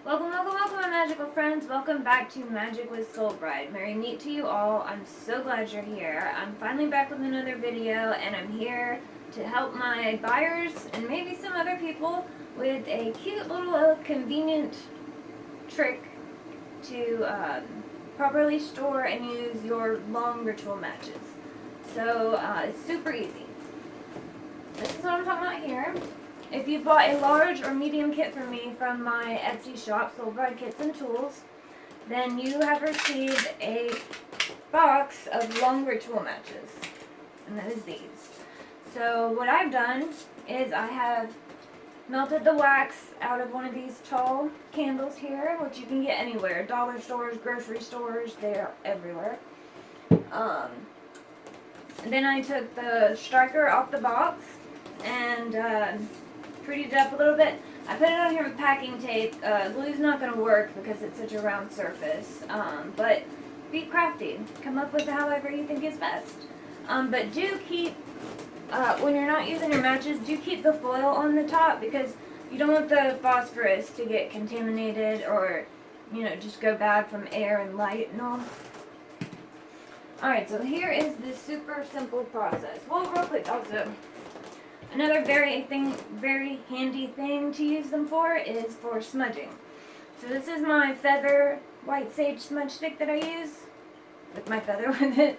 Welcome, welcome, welcome, my magical friends. Welcome back to Magic with SoulBride. Merry meet to you all. I'm so glad you're here. I'm finally back with another video, and I'm here to help my buyers and maybe some other people with a cute little convenient trick to properly store and use your long ritual matches. So it's super easy. This is what I'm talking about here. If you bought a large or medium kit from me from my Etsy shop, SoulBride Kits and Tools, then you have received a box of long ritual matches, and that is these. So what I've done is I have melted the wax out of one of these tall candles here, which you can get anywhere, dollar stores, grocery stores, they're everywhere. And then I took the striker off the box and prettied it up a little bit. I put it on here with packing tape. Glue's not going to work because it's such a round surface. But be crafty. Come up with however you think is best. But do keep, when you're not using your matches, do keep the foil on the top because you don't want the phosphorus to get contaminated or, just go bad from air and light and all. Alright, so here is the super simple process. Well, real quick also. Another very handy thing to use them for is for smudging. So this is my feather white sage smudge stick that I use with my feather with it.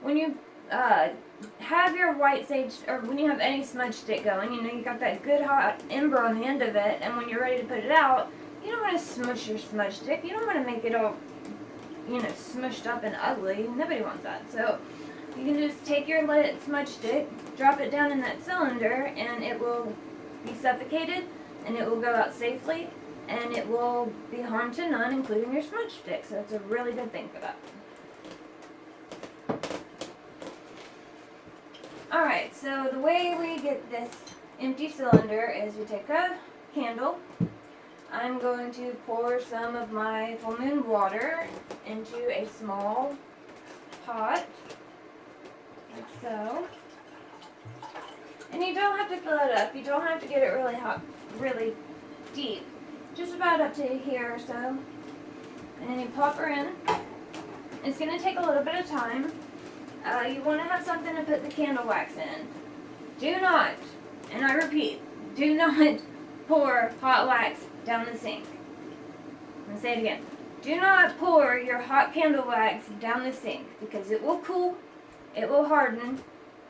When you have your white sage, or when you have any smudge stick going, you got that good hot ember on the end of it, and when you're ready to put it out, you don't want to smush your smudge stick. You don't want to make it all, smushed up and ugly. Nobody wants that. So you can just take your lit smudge stick, drop it down in that cylinder, and it will be suffocated, and it will go out safely, and it will be harm to none, including your smudge stick. So it's a really good thing for that. Alright, so the way we get this empty cylinder is we take a candle. I'm going to pour some of my full moon water into a small pot, like so. And you don't have to fill it up. You don't have to get it really hot, really deep. Just about up to here or so. And then you pop her in. It's going to take a little bit of time. You want to have something to put the candle wax in. Do not, and I repeat, do not pour hot wax down the sink. I'm going to say it again. Do not pour your hot candle wax down the sink because it will cool, it will harden,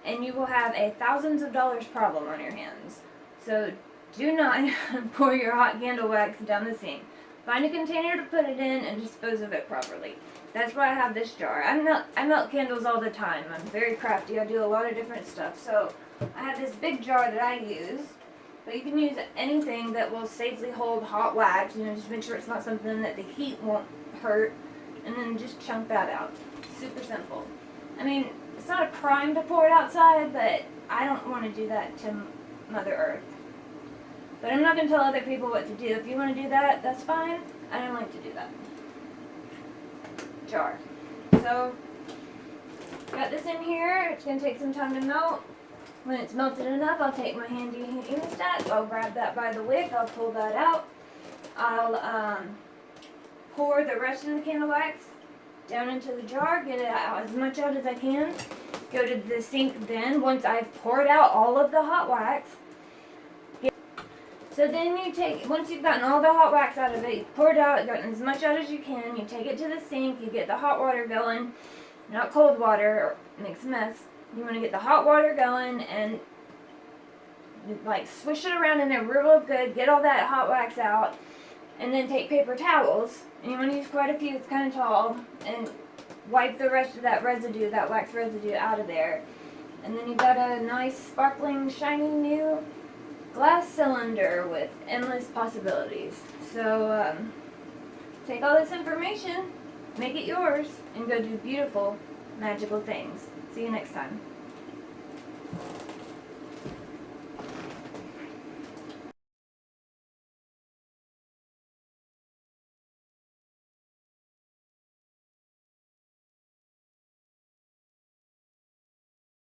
and you will have a thousands of dollars problem on your hands. So do not pour your hot candle wax down the sink. Find a container to put it in and dispose of it properly. That's why I have this jar. I melt candles all the time. I'm very crafty. I do a lot of different stuff. So I have this big jar that I use. But you can use anything that will safely hold hot wax. Just make sure it's not something that the heat won't hurt. And then just chunk that out. Super simple. I mean, it's not a crime to pour it outside, but I don't want to do that to Mother Earth. But I'm not going to tell other people what to do. If you want to do that, that's fine. I don't like to do that. Jar. So, got this in here. It's going to take some time to melt. When it's melted enough, I'll take my handy hemostat. I'll grab that by the wick. I'll pull that out. I'll pour the rest of the candle wax down into the jar. Get it out as much out as I can. Go to the sink then once I've poured out all of the hot wax. So then you take, once you've gotten all the hot wax out of it, you've poured out, gotten as much out as you can, you take it to the sink, you get the hot water going, not cold water, or makes a mess. You want to get the hot water going and swish it around in there real good, get all that hot wax out, and then take paper towels, and you want to use quite a few, it's kind of tall, and wipe the rest of that residue, that wax residue out of there. And then you've got a nice sparkling, shiny new glass cylinder with endless possibilities. So take all this information, make it yours, and go do beautiful, magical things. See you next time.